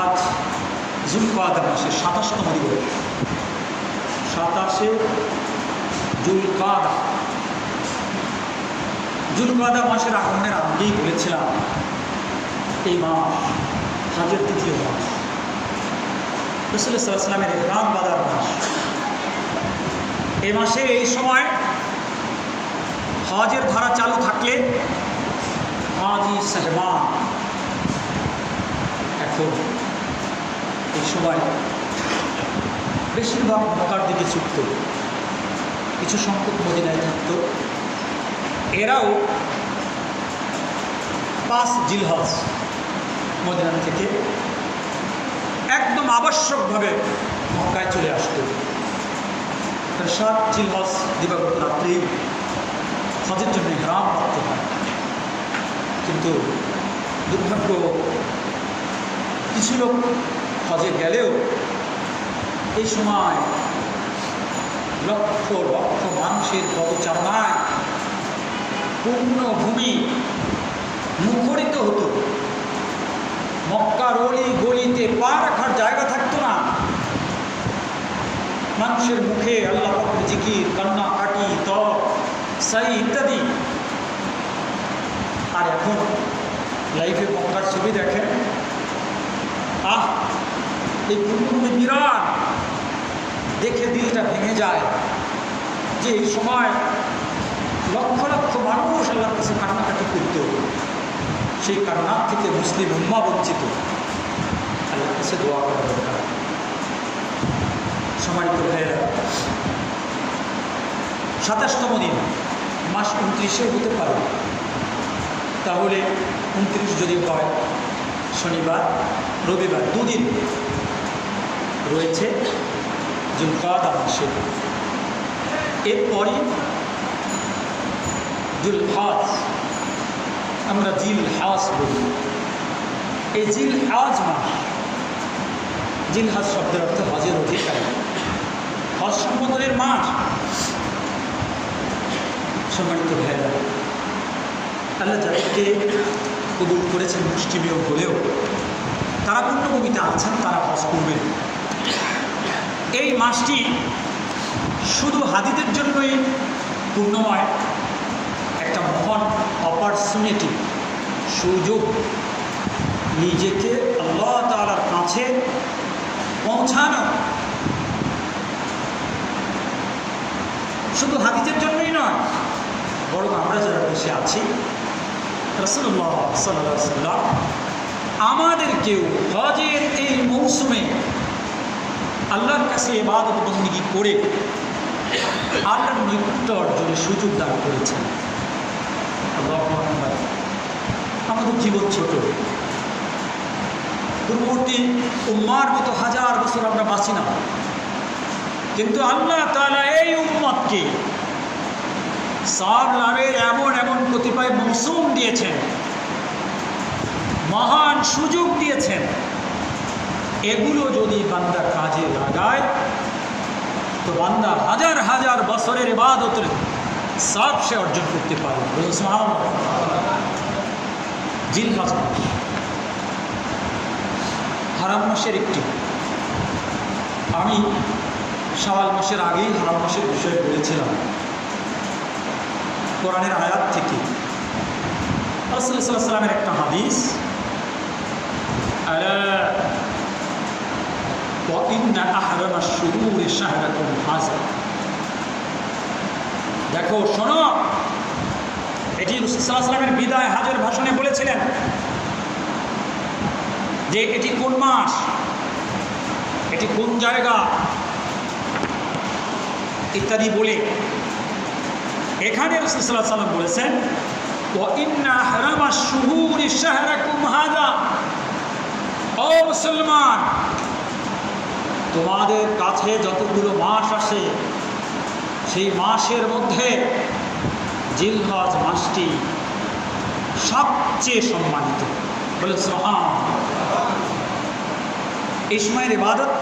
আজ জুলকাদা মাসের ২৭তম দিবস, ২৭শে জুলকাদা। জুলকাদা মাসের আগমনের আগেই বলেছিলাম এই মাস হজের তৃতীয় মাস, রাসূলুল্লাহ সাল্লাল্লাহু আলাইহি ওয়াসাল্লামের ইহরাম বাঁধার মাস। এই মাসে এই সময় হজের ধারা চালু থাকলে হাজি সাহেবান এখন এই সময় বেশিরভাগ মক্কার দিকে ছুটত, কিছু সংখ্যক মদিনায় থাকত। এরাও ৫ জিলহজ মদিনা থেকে একদম আবশ্যকভাবে মক্কায় চলে আসত। ৭ জিলহজ দিবাগত রাত্রেই হজের জন্য ইহরাম করতে হয়। কিন্তু দুর্ভাগ্য, কিছু লোক হজে গেলেও এই সময় লক্ষ লক্ষ মানুষের পদচারণায় পূর্ণ ভূমি মুখরিত হতো। মক্কার অলি গলিতে পা রাখার জায়গা থাকতো না। মানুষের মুখে আল্লাহ পাকের জিকির, কান্নাকাটি, তপ, সাই ইত্যাদি। আর এখন লাইভে মক্কার ছবি দেখেন, এই পূর্ণভূমি বিরাট, দেখে দিলটা ভেঙে যায় যে এই সময় লক্ষ লক্ষ মানুষ আল্লাহর কাছে কান্নাকাটি করত। সেই কান্নার থেকে মুসলিম উম্মাহ বঞ্চিত। আল্লাহর কাছে দোয়া করা দরকার। সম্মানিত ভাইয়েরা, ২৭তম দিন, মাস ২৯-এ হতে পারে। তাহলে ২৯ যদি হয় শনিবার রবিবার, দুদিন রয়েছে জুলকাদা মাসে। এরপরই জুলহজ, আমরা জিলহজ বলি। এই জিলহজ মাস, জিলহজ শব্দের অর্থ হজের অধিকারী, হজ সম্পাদনের মাস। সম্মানিত ভাইয়েরা, আল্লাহ যাদেরকে কবুল করেছেন মুষ্টিমেয় হলেও তারা পূর্ণভূমিতে আছেন, তারা হজ করবেন। এই মাসটি শুধু হাজিদের জন্যই পূর্ণময়, একটা মহান অপরচুনিটি, সুযোগ নিজেকে আল্লাহ তাআলার কাছে পৌঁছানো। শুধু হাজিদের জন্যই নয়, বরং আমরা যারা দেশে আছি, রাসূলুল্লাহ সাল্লাল্লাহু আলাইহি ওয়াসাল্লাম আমাদেরকেও হজের এই মৌসুমে আল্লাহর কাছে ইবাদত বন্দেগী করে আল্লাহর নৈকট্য অর্জনের সুযোগ দান করেছেন। আল্লাহু আকবার। আমাদের জীবন ছোট, পূর্ববর্তী উম্মার মতো হাজার বছর আমরা বাঁচি না, কিন্তু আল্লাহ তাআলা এই উম্মতকে সওয়াব লাভের এমন এমন কতিপয় মৌসুম দিয়েছেন, মহান সুযোগ দিয়েছেন। এগুলো যদি বান্দা কাজে লাগায় তো বান্দা হাজার হাজার বছরের ইবাদতের সওয়াব সে অর্জন করতে পারে। জিলহজ মাস হারাম মাসের একটি। আমি শাওয়াল মাসের আগেই হারাম মাসের বিষয়ে বলেছিলাম। কোরআনের আয়াত থেকে রাসূলুল্লাহ সাল্লাল্লাহু আলাইহি ওয়াসাল্লামের একটা হাদিস, আলা ওয়া ইন্না আহরামাশ শুরুরি শাহরাতুন হাযা। দেখো, শোনো, এটি রাসূলুল্লাহ সাল্লাল্লাহু আলাইহি ওয়াসাল্লামের বিদায় হজের ভাষণে বলেছিলেন যে এটি কোন মাস, এটি কোন জায়গা ইত্যাদি বলে। এখানে রাসূলুল্লাহ সাল্লাল্লাহু আলাইহি ওয়াসাল্লাম বলেছেন, ওয়া ইন্না আহরামাশ শুরুরি শাহরাকুম হাযা। ও মুসলমান, তোমাদের কাছে যতগুলো মাস আসে সেই মাসের মধ্যে জিলহজ মাসটি সবচেয়ে সম্মানিত। বলে সুবহানাল্লাহ। এই সময়ের ইবাদত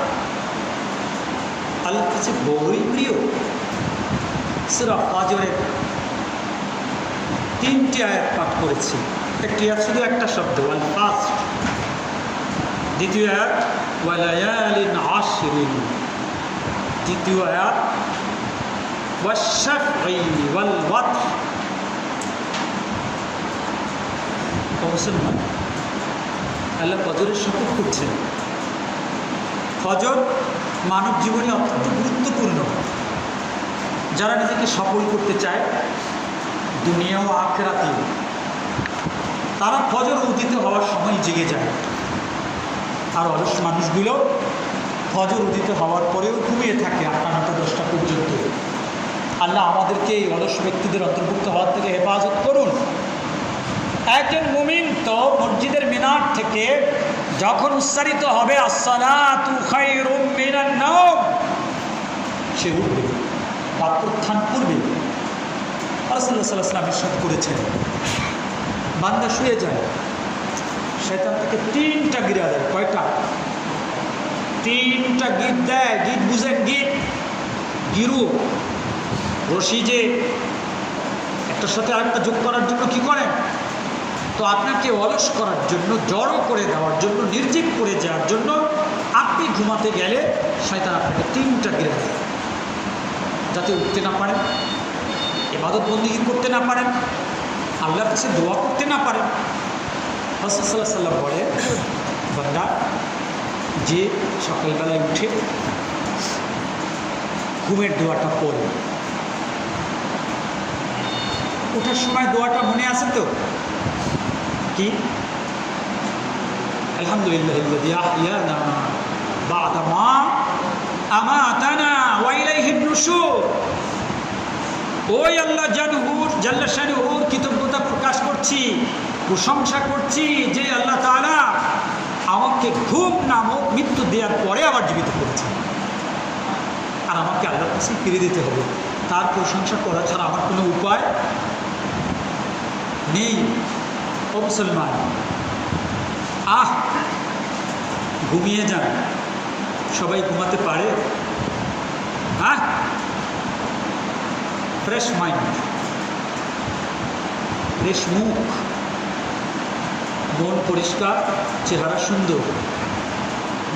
আল্লাহর কাছে বড়ই প্রিয়। সূরা ফাজরের 3টি আয়াত পাঠ করেছি। একটি শুধু একটা শব্দ, ওয়াল ফাজর। দ্বিতীয় আয়াত ওয়ালায়ালিন আশরিন, তৃতীয় আয়াত ওয়াশ-শাফঈ ওয়াল ওয়াতর। মুসলমান, আল্লাহ ফজরের শপথ করছেন। ফজর মানব জীবনে অত্যন্ত গুরুত্বপূর্ণ। যারা নিজেকে সফল করতে চায় দুনিয়া ও আখিরাতে, তারা ফজর উদিত হওয়ার সময় জেগে যায়। আর অলস মানুষগুলো ফজর উদিত হওয়ার পরেও ঘুমিয়ে থাকে 8টা 9টা 10টা পর্যন্ত। আল্লাহ আমাদেরকে এই অলস ব্যক্তিদের অন্তর্ভুক্ত হওয়ার থেকে হেফাজত করুন। একজন মুমিন তো মসজিদের মিনার থেকে যখন উচ্চারিত হবে আসসালাতু খায়রুম মিনান নাওম, সে উঠবে বা প্রত্যান করবে। রাসূলুল্লাহ সাল্লাল্লাহু আলাইহি ওয়াসাল্লাম ইরশাদ করেছেন, বান্দা শুয়ে যায়, শয়তান থেকে 3টা গিরা দেয়। কয়টা? 3টা গিট দেয়। গিট বুঝেন? গিট, গিরু, রশি যে একটার সাথে আরেকটা যোগ করার জন্য কি করেন? তো আপনাকে অলস করার জন্য, জড়ো করে দেওয়ার জন্য, নির্জীব করে যাওয়ার জন্য আপনি ঘুমাতে গেলে শয়তান আপনাকে 3টা গিরা দেয়, যাতে উঠতে না পারেন, ইবাদত বন্দেগী করতে না পারেন, আল্লাহর কাছে দোয়া করতে না পারেন। রাসূল সাল্লাল্লাহু আলাইহি ওয়াসাল্লাম বলে, বান্দা যে সকালবেলায় উঠে ঘুমের দোয়াটা পড়ে, ওঠার সময় দোয়াটা মনে আছে তো? কি? আলহামদুলিল্লাহিল্লাযী আহইয়ানা বা'দা মা আমাতানা ওয়া ইলাইহিন নুশুর। ওই আল্লাহ জাল্লা শানুহুর কৃতজ্ঞতা প্রকাশ করছি, প্রশংসা করছি যে আল্লাহ তাআলা আমাকে ঘুম নামক মৃত্যু দেওয়ার পরে আবার জীবিত করেছেন। আর আমাকে আল্লাহর কাছে ফিরে দিতে হবে। তার প্রশংসা করা ছাড়া আমার কোনো উপায় নেই। ও মুসলমান, ঘুমিয়ে যান। সবাই ঘুমাতে পারে? ফ্রেশ মাইন্ড, ফ্রেশ মুখ, মন পরিষ্কার, চেহারা সুন্দর,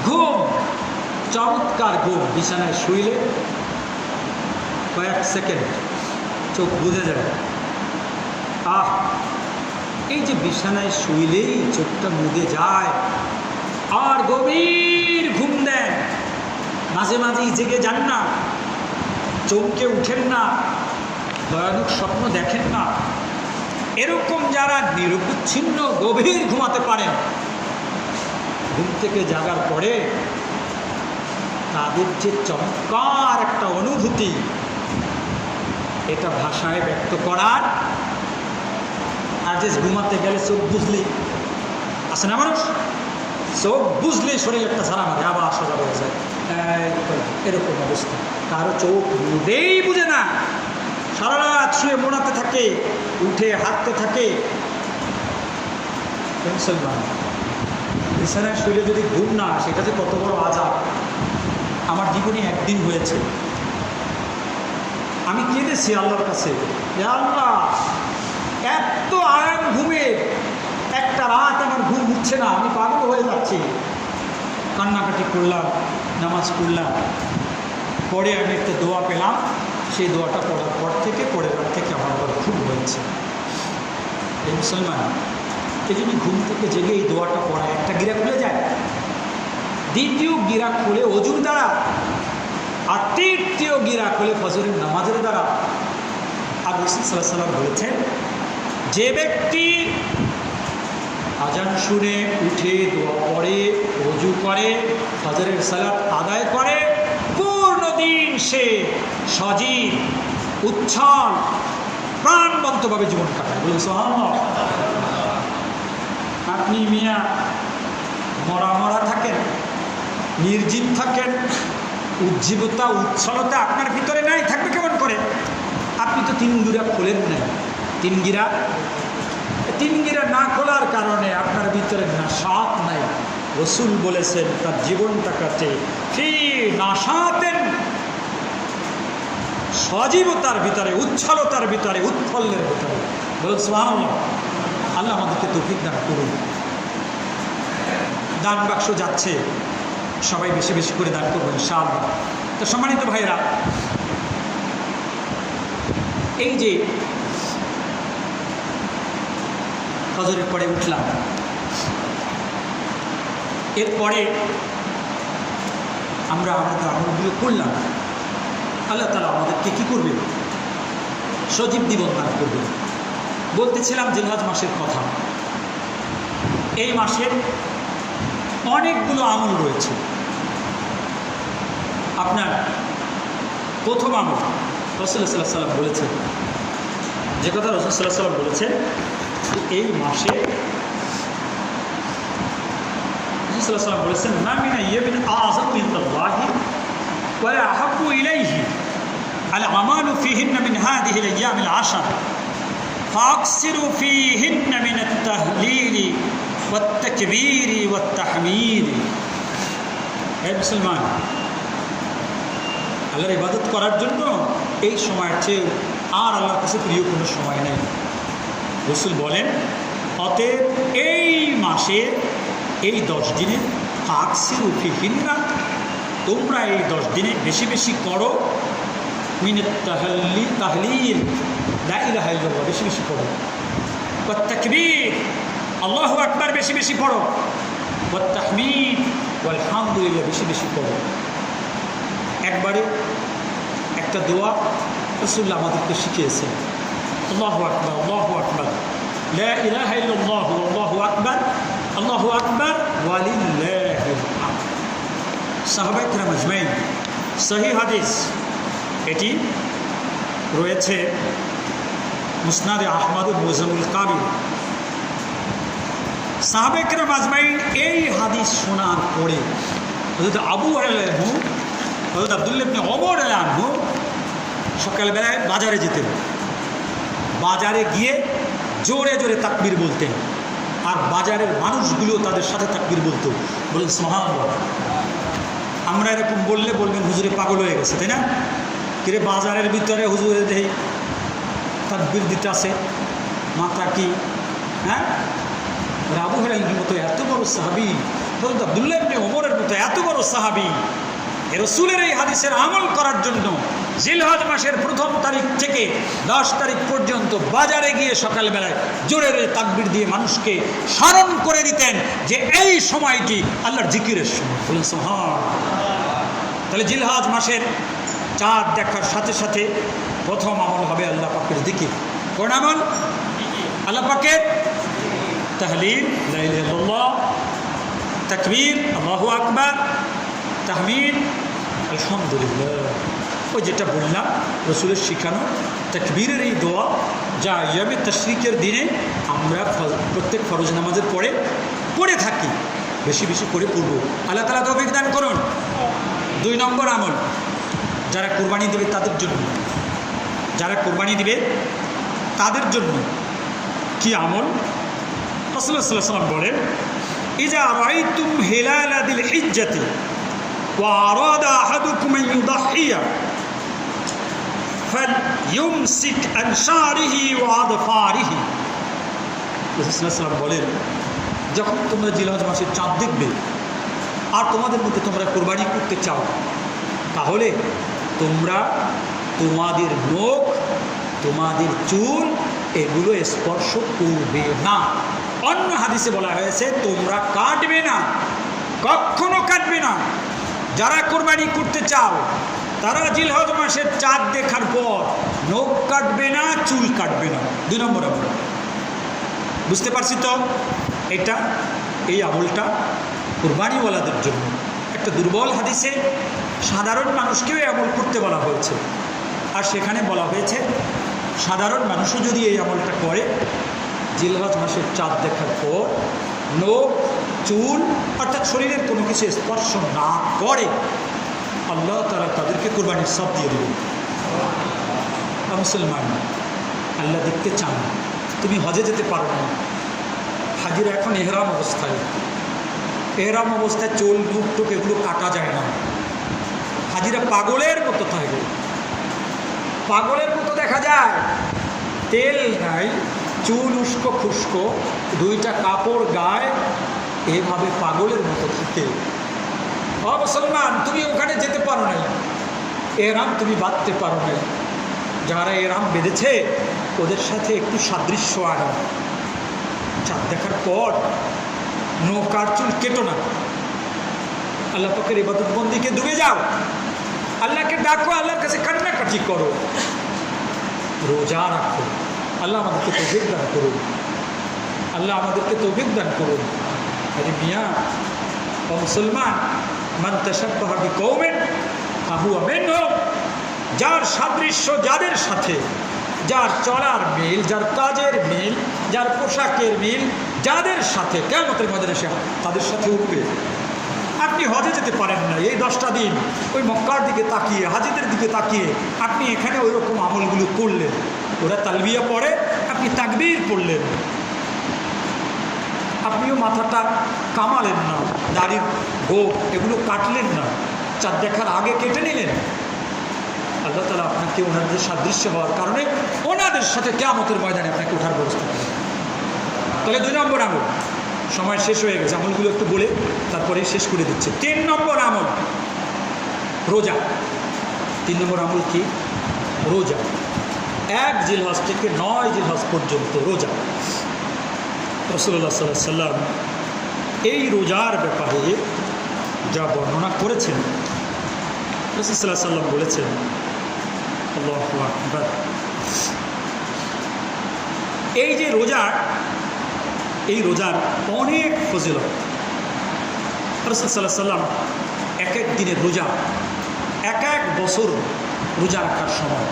ঘুম চমৎকার ঘুম। বিছানায় শুইলে কয়েক সেকেন্ড চোখ বুঝে যায়। এই যে বিছানায় শুইলেই চোখটা মুদে যায় আর গভীর ঘুম দেন, মাঝে মাঝেই জেগে যান না, চমকে উঠেন না, ভয়ানক স্বপ্ন দেখেন না। এরকম যারা নিরবচ্ছিন্ন গভীর ঘুমাতে পারেন, ঘুম থেকে জাগার পরে তাদের যে চমৎকার একটা অনুভূতি, এটা ভাষায় ব্যক্ত করার। আর যে ঘুমাতে গেলে চোখ বুঝলি, আসে না মানুষ, চোখ বুঝলেই শরীর একটা সারা মারে, আবার সোজা হয়ে যায়, এরকম অবস্থা। কারো চোখ বুঝেই বুঝে না, সারা রাত শুয়ে মোড়াতে থাকে, উঠে হাঁটতে থাকে। মুসলমান, বিছানায় শুয়ে যদি ঘুম না, সেটা যে কত বড় আযাব। আমার জীবনে একদিন হয়েছে, আমি কেঁদেছি আল্লাহর কাছে, আল্লাহ এত আরাম ঘুমের, একটা রাত আমার ঘুম উঠছে না, আমি পাগল হয়ে যাচ্ছি। কান্নাকাটি করলাম, নামাজ পড়লাম, পরে আমি একটা দোয়া পেলাম। সেই দোয়াটা পড়ার পর থেকে, পরের রাত থেকে আমার আবার ঘুম হয়েছে। এই মুসলমান, এই জন্য ঘুম থেকে জেগে এই দোয়াটা পড়া, একটা গিরা খুলে যায়, দ্বিতীয় গিরা খুলে অজুর দ্বারা, আর তৃতীয় গিরা খুলে ফজরের নামাজের দ্বারা। আর রাসূল সাল্লাল্লাহু আলাইহি ওয়াসাল্লাম বলেছেন, যে ব্যক্তি আজান শুনে উঠে দোয়া পড়ে, ওযু করে, ফজরের সালাত আদায় করে, পূর্ণ দিন সে সজীব, উচ্ছল, প্রাণবন্তভাবে জীবন কাটায়। বলুন সুবহানাল্লাহ। আপনি মিয়া মরা মরা থাকেন, নির্জীব থাকেন, উজ্জীবতা, উচ্ছলতা আপনার ভিতরে নাই, থাকবে কেমন করে? আপনি তো 3 গিরা খোলেন নাই। 3 গিরা না খোলার কারণে আপনার ভিতরে নাশাত নাই। রাসূল বলেছেন তার জীবনটা কাটে ফি নাশাতেন, সজীবতার ভিতরে, উচ্ছলতার ভিতরে, উৎফুল্লের ভিতরে। বলুন সুবহানাল্লাহ। আল্লাহ আমাদেরকে তৌফিক দান করুন। দান বাক্স যাচ্ছে, সবাই বেশি বেশি করে দান করবো ইনশাআল্লাহ। তো সম্মানিত ভাইরা, এই যে ফজরের পরে উঠলাম, এরপরে আমরা আমাদের আমলগুলো করলাম, আল্লাহ তাআলা আমাদেরকে কী করবে? সজীব জীবন দান করবে। বলতেছিলাম জিলহজ মাসের কথা। এই মাসের অনেকগুলো আমল রয়েছে। আপনার প্রথম আমল রাসূলুল্লাহ সাল্লাল্লাহু আলাইহি ওয়াসাল্লাম বলেছেন, যে কথা রাসূলুল্লাহ সাল্লাল্লাহু আলাইহি ওয়াসাল্লাম বলেছেন, এই মাসে রাসূলুল্লাহ সাল্লাল্লাহু আলাইহি ওয়াসাল্লাম বলেছেন, মা মিন ইয়ামিন আ'যামু ইনদাল্লাহি ওয়া আহাব্বু ইলাইহি আল আমালু ফীহিন্না মিন হাযিহিল আইয়ামিল আশর ফাকসিরু ফীহিন্না মিনাত তাহলিলি ওয়াত তাকবীরি ওয়াত তাহমীদি। হে মুসলমান, আল্লাহর ইবাদত করার জন্য এই সময়ের চেয়ে আর আল্লাহর কাছে প্রিয় কোনো সময় নেই। রাসূল বলেন, অতএব এই মাসে এই 10 দিনে ফাকসিরু ফীহিন্না, তোমরা এই 10 দিনে বেশি বেশি করো মিনাত তাহলিল, লা ইলাহা ইল্লাল্লাহ বেশি বেশি পড়ো, ওয়াত তাকবীর, আল্লাহু আকবার বেশি বেশি পড়ো, ওয়াত তাহমীদ ওয়াল হামদুলিল্লাহ বেশি বেশি পড়ো। একবারে একটা দোয়া রাসূলুল্লাহ আমাদেরকে শিখিয়েছেন, আল্লাহু আকবার, আল্লাহু আকবার, লা ইলাহা ইল্লাল্লাহ, আল্লাহু আকবার, আল্লাহু আকবার ওয়া লিল্লাহিল হামদ। সাহাবায়ে কেরাম আজমাইন, সহিহ হাদিস, এটি রয়েছে মুসনাদে আহমদ মুজামুল কাবির। সাহাবায়ে কেরাম আজমাইন এই হাদিস শোনার পরে হযরত আবু হুরায়রা, হযরত আব্দুল্লাহ ইবনে ওমর রাদিয়াল্লাহু আনহু সকালবেলায় বাজারে যেতেন। বাজারে গিয়ে জোরে জোরে তাকবীর বলতেন, আর বাজারের মানুষগুলো তাদের সাথে তাকবীর বলতো। বলুন সুবহানাল্লাহ। আমরা এরকম বললে বলবেন হুজুরে পাগল হয়ে গেছে, তাই না? কিরে বাজারের ভিতরে হুজুরে দেই তাকবীর দিতে আছে, মাথা কি? হ্যাঁ, আবু হুরায়রার মতো এত বড় সাহাবী, হযরত আব্দুল্লাহ ইবনে ওমরের মতো এত বড় সাহাবী, রাসূলের এই হাদিসের আমল করার জন্য জিলহজ মাসের 1 তারিখ থেকে 10 তারিখ পর্যন্ত বাজারে গিয়ে সকালবেলায় জোরে জোরে তাকবীর দিয়ে মানুষকে স্মরণ করে দিতেন যে এই সময়টি আল্লাহর জিকিরের সময়। বলুন সুবহানাল্লাহ। তাহলে জিলহজ মাসের চাঁদ দেখার সাথে সাথে প্রথম আমল হবে আল্লাহ পাকের জিকির। কোন আমল? আল্লাহ পাকের তাহলিল, লা ইলাহা ইল্লাল্লাহ, তাকবীর, আল্লাহু আকবার, তাহমিদ, আলহামদুলিল্লাহ। ওই যেটা বললাম রাসূলের শিখানো তাকবীরের এই দোয়া, যা ইয়ামে তাশরিকের দিনে আমরা প্রত্যেক ফরজ নামাজের পরে পড়ে থাকি, বেশি বেশি করে পড়ব। আল্লাহ তাআলা তৌফিক দান করুন। 2 নম্বর আমল, যারা কোরবানি দেবে তাদের জন্য, যারা কোরবানি দিবে তাদের জন্য কি আমল? রাসূলুল্লাহ সাল্লাল্লাহু আলাইহি ওয়াসাল্লাম বলেন, ইজা রাআইতুম হিলালা দিল হিজ্জাতি ওয়া আরাদা আহাদুকুম আন ইউদাহিয়া ফালইউমসিক আন শারিহি ওয়া আদফারিহি। রাসূলুল্লাহ সাল্লাল্লাহু আলাইহি ওয়াসাল্লাম বলেন, যখন তোমরা জিলহজ মাসের চাঁদ দেখবে আর তোমাদের মধ্যে তোমরা কোরবানি করতে চাও, তাহলে তোমরা তোমাদের নখ, তোমাদের চুল এগুলো স্পর্শ করবে না। অন্য হাদিসে বলা হয়েছে তোমরা কাটবে না, কখনো কাটবে না। যারা কোরবানি করতে চাও তারা জিলহজ মাসের চাঁদ দেখার পর নখ কাটবে না, চুল কাটবে না। 2 নম্বর আমল। বুঝতে পারছি তো? এটা এই আমলটা কোরবানিওয়ালাদের জন্য। একটা দুর্বল হাদিসে সাধারণ মানুষকেও এই আমল করতে বলা হয়েছে, আর সেখানে বলা হয়েছে সাধারণ মানুষও যদি এই আমলটা করে, জিলহজ মাসের চাঁদ দেখার পর নখ, চুল অর্থাৎ শরীরের কোনো কিছু স্পর্শ না করে, আল্লাহ তাআলা তাদেরকে কোরবানির সওয়াব দিয়ে দেবেন। মুসলমান, আল্লাহ দেখতে চান, তুমি হজে যেতে পারো না, হাজিরা এখন এহরাম অবস্থায়, এহরাম অবস্থায় চুল, মুখ, টুক এগুলো কাটা যায় না। হাজিরা পাগলের মতো থাকবে, পাগলের মতো দেখা যায়, তেল নাই, চুল উস্কো খুস্কো, 2টা কাপড় গায়ে, এভাবে পাগলের মতো থাকে। ও মুসলমান, তুমি ওখানে যেতে পারো নাই, এহরাম তুমি বাঁধতে পারো নাই। যারা এহরাম বেঁধেছে ওদের সাথে একটু সাদৃশ্য আনো। চাঁদ দেখার পর নৌকার চুল কেটো না, আল্লাহ পাকের ইবাদত বন্দিকে ডুবে যাও, আল্লাহকে ডাকো, আল্লাহর কাছে কান্নাকাটি করো, রোজা রাখো। আল্লাহ আমাদেরকে তৌফিক দান করুন, আল্লাহ আমাদেরকে তৌফিক দান করুন। আরে মিয়া ও মুসলমান, মান তাশাব্বাহা বিকওমিন ফাহুয়া মিনহুম, যার সাদৃশ্য যাদের সাথে, যার চলার মিল, যার কাজের মিল, যার পোশাকের মিল, যাদের সাথে কিয়ামতের ময়দানে সে তাদের সাথে উঠবে। আপনি হজে যেতে পারেন না, এই 10টা দিন ওই মক্কার দিকে তাকিয়ে, হাজিদের দিকে তাকিয়ে আপনি এখানে ওই রকম আমলগুলো করলেন। ওরা তালবিয়া পড়ে, আপনি তাকবীর পড়লেন, আপনিও মাথাটা কামালেন না, দাড়ির গোপ এগুলো কাটলেন না, চাঁদ দেখার আগে কেটে নিলেন। আল্লাহ তাআলা আপনাকে ওনাদের সাদৃশ্য হওয়ার কারণে ওনাদের সাথে কিয়ামতের ময়দানে আপনাকে ওঠার ব্যবস্থা করেন। তাহলে 2 নম্বর আমল, সময় শেষ হয়ে গেছে, আমলগুলো একটু বলে তারপরে শেষ করে দিচ্ছে। 3 নম্বর আমল রোজা। 3 নম্বর আমল কি? রোজা। 1 জিলহজ থেকে 9 জিলহজ পর্যন্ত রোজা। রাসূলুল্লাহ সাল্লাল্লাহু আলাইহি ওয়াসাল্লাম এই রোজার ব্যাপারে যা বর্ণনা করেছেন, রাসূল সাল্লাল্লাহু আলাইহি ওয়াসাল্লাম বলেছেন, আল্লাহু আকবার, এই যে রোজা, এই রোজার অনেক ফজিলত। রাসূল সাল্লাল্লাহু আলাইহি ওয়াসাল্লাম এক এক দিনের রোজা, এক এক বছর রোজা রাখার সময়।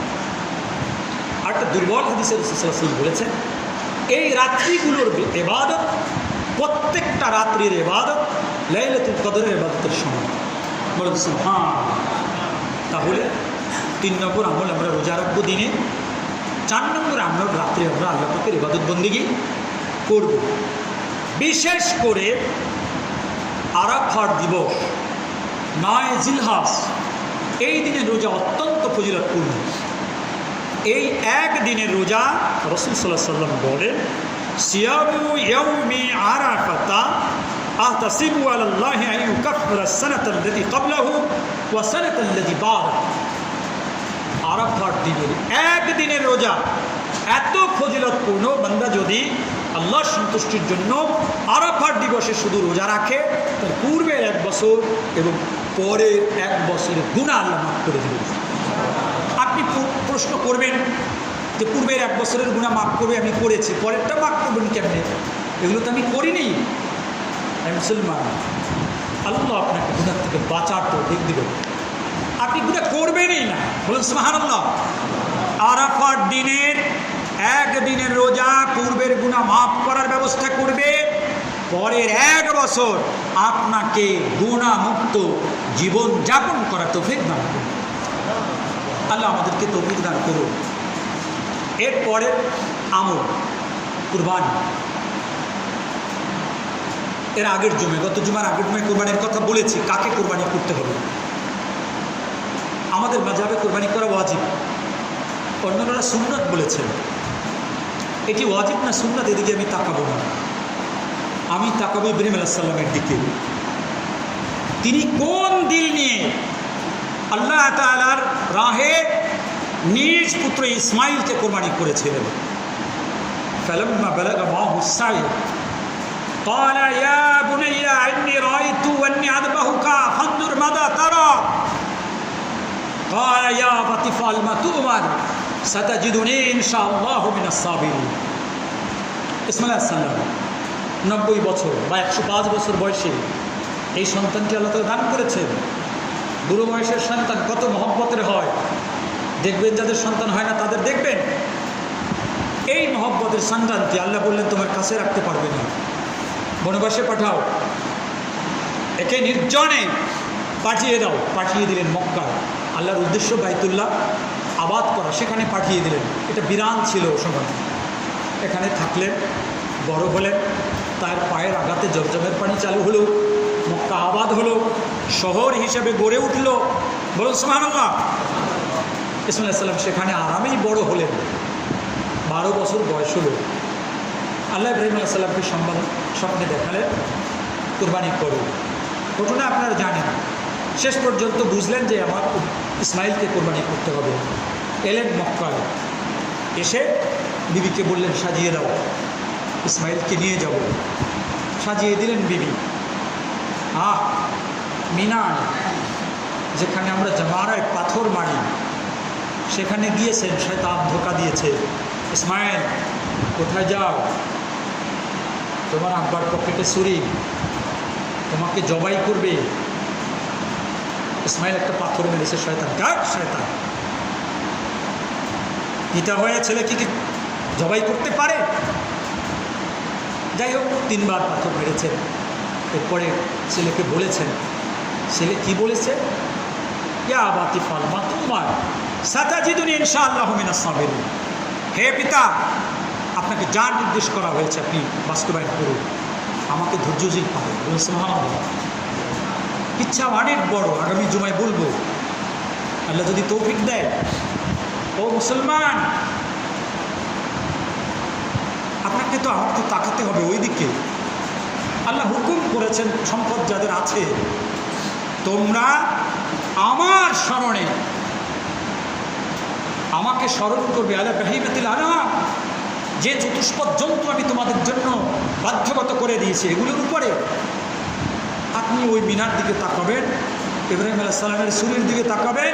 আর একটা দুর্বল হাদিসে রাসূল সাল্লাল্লাহু আলাইহি ওয়াসাল্লাম বলেছেন, এই রাত্রিগুলোর ইবাদত, প্রত্যেকটা রাত্রির ইবাদত লাইলাতুল কদরের ইবাদতের সমান। বলেন সুবহান। তাহলে 3 নম্বর আমল আমরা রোজা রাখবো দিনে, 4 নম্বর আমরা রাত্রে আমরা আল্লাহ পাকের ইবাদত বন্দেগী করব। বিশেষ করে আরাফার দিবস 9 জিলহজ, এই দিনের রোজা অত্যন্ত ফজিলতপূর্ণ। এই এক দিনের রোজা রাসূল সাল্লাল্লাহু আলাইহি ওয়াসাল্লাম বলেন, সিয়ামু ইয়াউমি আরাফাতা আহতাসিবু আলাল্লাহি আন ইউকাফিরা আস-সানাতা আল্লাতী ক্বাবলাহু ওয়া সানাতা আল্লাতী বা'দাহু। আরাফার দিনের এক দিনের রোজা এত ফজিলতপূর্ণ, বান্দা যদি আল্লাহর সন্তুষ্টির জন্য আরাফার দিবসে শুধু রোজা রাখে, তার পূর্বের 1 বছর এবং পরের 1 বছরের গুনাহ আল্লাহ মাফ করে দেবেন। আপনি প্রশ্ন করবেন যে পূর্বের 1 বছরের গুনাহ মাফ করবে, আমি করেছি, পরেরটা মাফ করবেন কেমনে? এগুলো তো আমি করিনি। মুসলমান, আল্লাহ আপনাকে গুনাহ থেকে বাঁচার তৌফিক দিবেন, আপনি গুনাহ করবেনই না। বলুন সুবহানাল্লাহ। আরাফার দিনের এক দিনের রোজা পূর্বের গুনাহ মাফ করার ব্যবস্থা করবে, পরের 1 বছর আপনাকে গুনাহমুক্ত জীবন যাপন করার তৌফিক দান করুন। আল্লাহ আমাদেরকে তৌফিক দান করুন। এরপরে আমল কুরবানি। এর আগের জুমে, গত জুমার আগের জুমায় কোরবানির কথা বলেছি, কাকে কোরবানি করতে হবে। আমাদের মাযহাবে কোরবানি করা ওয়াজিব, অন্যরা সুন্নাত বলেছেন। এটি ওয়াজিব না সুন্নাত, এদিকে আমি তাকাবো না, আমি তাকাবো ইব্রাহিম আলাইহিস সালামের দিকে। তিনি কোন দিল নিয়ে আল্লাহ তাআলার রাহে নিজ পুত্র ইসমাইলকে কোরবানি করেছিলেন। ফালাম্মা বালাগা মাহু সাই قال يا بني إني رأيت أني أذبحك فانظر ماذا ترى قال يا أبت افعل ما تؤمر ستجدني إن شاء الله من الصابرين। ইসমাইল আলাইহিস সালাম 90 বছর বা 105 বছর বয়সে এই সন্তানকে আল্লাহ তাআলা দান করেছেন। বুড়ো বয়সের সন্তান কত মহব্বতের হয়, দেখবেন যাদের সন্তান হয় না তাদের দেখবেন এই মহব্বতের সন্তানকে আল্লাহ বললেন তোমার কাছে রাখতে পারবে না, বনবাসে পাঠাও, একে নির্জনে পাঠিয়ে দাও। পাঠিয়ে দিলেন মক্কায়। আল্লাহর উদ্দেশ্য বাইতুল্লাহ আবাদ করা, সেখানে পাঠিয়ে দিলেন। এটা বিরান ছিল সময়। এখানে থাকলেন, বড় হলেন, তার পায়ের আঘাতে জমজমের পানি চালু হলো, মক্কা আবাদ হলো, শহর হিসেবে গড়ে উঠল। বলুন সুবহানাল্লাহ। ইসমাইল আলাইহিস সালাম সেখানে আরামেই বড় হলেন, 12 বছর বয়স হলো। আল্লাহ ইব্রাহিম আলাইহিস সালামকে স্বপ্নে দেখালেন কোরবানি করো। ঘটনা আপনারা জানেন, শেষ পর্যন্ত বুঝলেন যে আমার ইসমাইলকে কোরবানি করতে হবে। এলেন মক্কায়, এসে বিবিকে বললেন সাজিয়ে দাও, ইসমাইলকে নিয়ে যাব। সাজিয়ে দিলেন বিবি। মিনায় যেখানে আমরা জামারায় পাথর মারি, সেখানে গিয়েছেন, শয়তান ধোঁকা দিয়েছে। ইসমাইল কোথায় যাও? তোমার আব্বার পকেটে ছুরি, তোমাকে জবাই করবে। ইসমাইল একটা পাথর মেরেছে, শয়তান ডাক, শয়তান পিতা হয়ে ছেলেকে কি জবাই করতে পারে? যাই হোক, 3 বার পাথর মেরেছেন। এরপরে ছেলেকে বলেছেন, ছেলে কি বলেছে? ইয়া আবাতি ফালমা তুমার সাতাজিদুনি ইনশাআল্লাহু মিনাস সাবিরিন। হে পিতা, আপনাকে যা নির্দেশ করা হয়েছে আপনি বাস্তবায়ন করুন, আমাকে ধৈর্যশীল পাবেন। বলুন সুবহানাল্লাহ। ইচ্ছা অনেক বড়, আগামী জুমায় বলবো, আল্লাহ যদি তৌফিক দেয়। ও মুসলমান, আপনাকে তো আমাকে তাকাতে হবে ওই দিকে। আল্লাহ হুকুম করেছেন, সম্পদ যাদের আছে তোমরা আমার স্মরণে আমাকে স্মরণ করবে। আলা বাহিমাতিল আনাম, যে চতুষ্পদ জন্তু আমি তোমাদের জন্য বাধ্যগত করে দিয়েছি, এগুলোর উপরে আপনি ওই মিনার দিকে তাকাবেন, ইব্রাহিম আলাইহিস সালামের ছুরির দিকে তাকাবেন,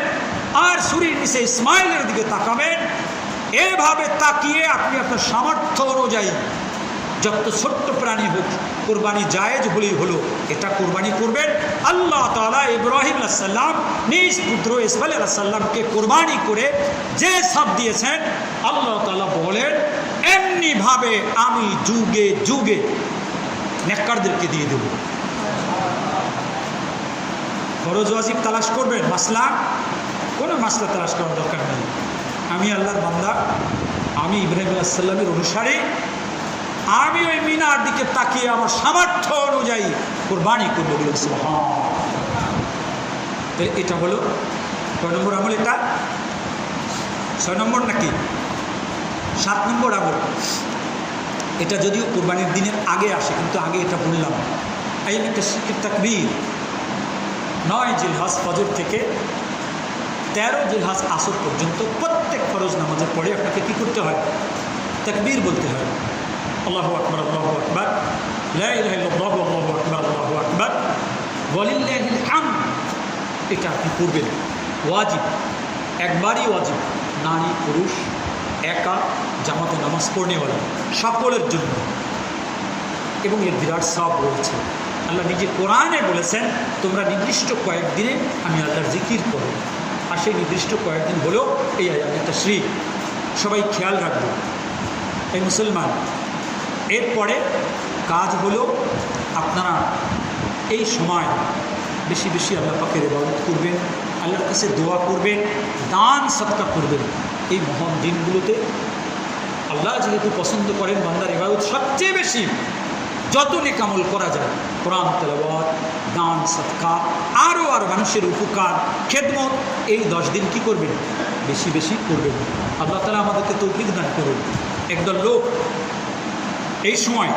আর ছুরির নিচে ইসমাইলের দিকে তাকাবেন। এভাবে তাকিয়ে আপনি আপনার সামর্থ্য অনুযায়ী যত ছোট্ট প্রাণী হোক, কোরবানি জায়েজ হলেই হলো, এটা কোরবানি করবেন। আল্লাহ তাআলা ইব্রাহিম আলাইহিস সালাম নিজ পুত্র ইসমাইল আলাইহিস সালামকে কোরবানি করে যে সব দিয়েছেন, আল্লাহ তাআলা বলেন এমনিভাবে আমি যুগে যুগে নেককারদেরকে দিয়ে দেব। ফরজ ওয়াজিব তালাশ করবেন, মাসলা, কোনো মাসলা তালাশ করার দরকার নেই। আমি আল্লাহর বান্দা, আমি ইব্রাহিম আলাইহিস সালামের অনুসারী, আমি ওই মিনার দিকে তাকিয়ে আমার সামর্থ্য অনুযায়ী কোরবানি করবো। বলে এটা হলো কয় নম্বর আমল? এটা 6 নম্বর নাকি 7 নম্বর আমল? এটা যদিও কোরবানির দিনের আগে আসে, কিন্তু আগে এটা বললাম। এই একটা শিরকের তাকবীর। 9 জিলহজ ফজর থেকে 13 জিলহজ আসর পর্যন্ত প্রত্যেক ফরজ নামাজের পরে আপনাকে কী করতে হয়? তাকবীর বলতে হয়। আল্লাহু আকবার, আল্লাহু আকবার, লা ইলাহা ইল্লাল্লাহু, আল্লাহু আকবার, আল্লাহু আকবার, ওয়ালিল্লাহিল হামদ। এটা আপনি করবেন, ওয়াজিব, একবারই ওয়াজিব। নারী পুরুষ একা জামাতে নামাজ পড়নেওয়ালা সকলের জন্য, এবং এর বিরাট সওয়াব রয়েছে। আল্লাহ নিজে কোরআনে বলেছেন, তোমরা নির্দিষ্ট কয়েকদিনে আমি আল্লাহর জিকির করো। আর সেই নির্দিষ্ট কয়েকদিন হলো এই আয়ামে তাশরীক। সবাই খেয়াল রাখবে এই মুসলমান। এরপরে কাজ হলো আপনারা এই সময় বেশি বেশি আল্লাহ পাকের ইবাদত করবেন, আল্লাহর কাছে দোয়া করবেন, দান সদকা করবেন। এই মহান দিনগুলোতে আল্লাহ যেহেতু পছন্দ করেন বান্দার ইবাদত সবচেয়ে বেশি, যত নেক আমল করা যায়, কোরআন তেলাওয়াত, দান সদকা, আরও মানুষের উপকার, খেদমত, এই 10 দিন কী করবেন? বেশি বেশি করবেন। আল্লাহ তাআলা আমাদেরকে তৌফিক দান করুন। একদল লোক এই সময়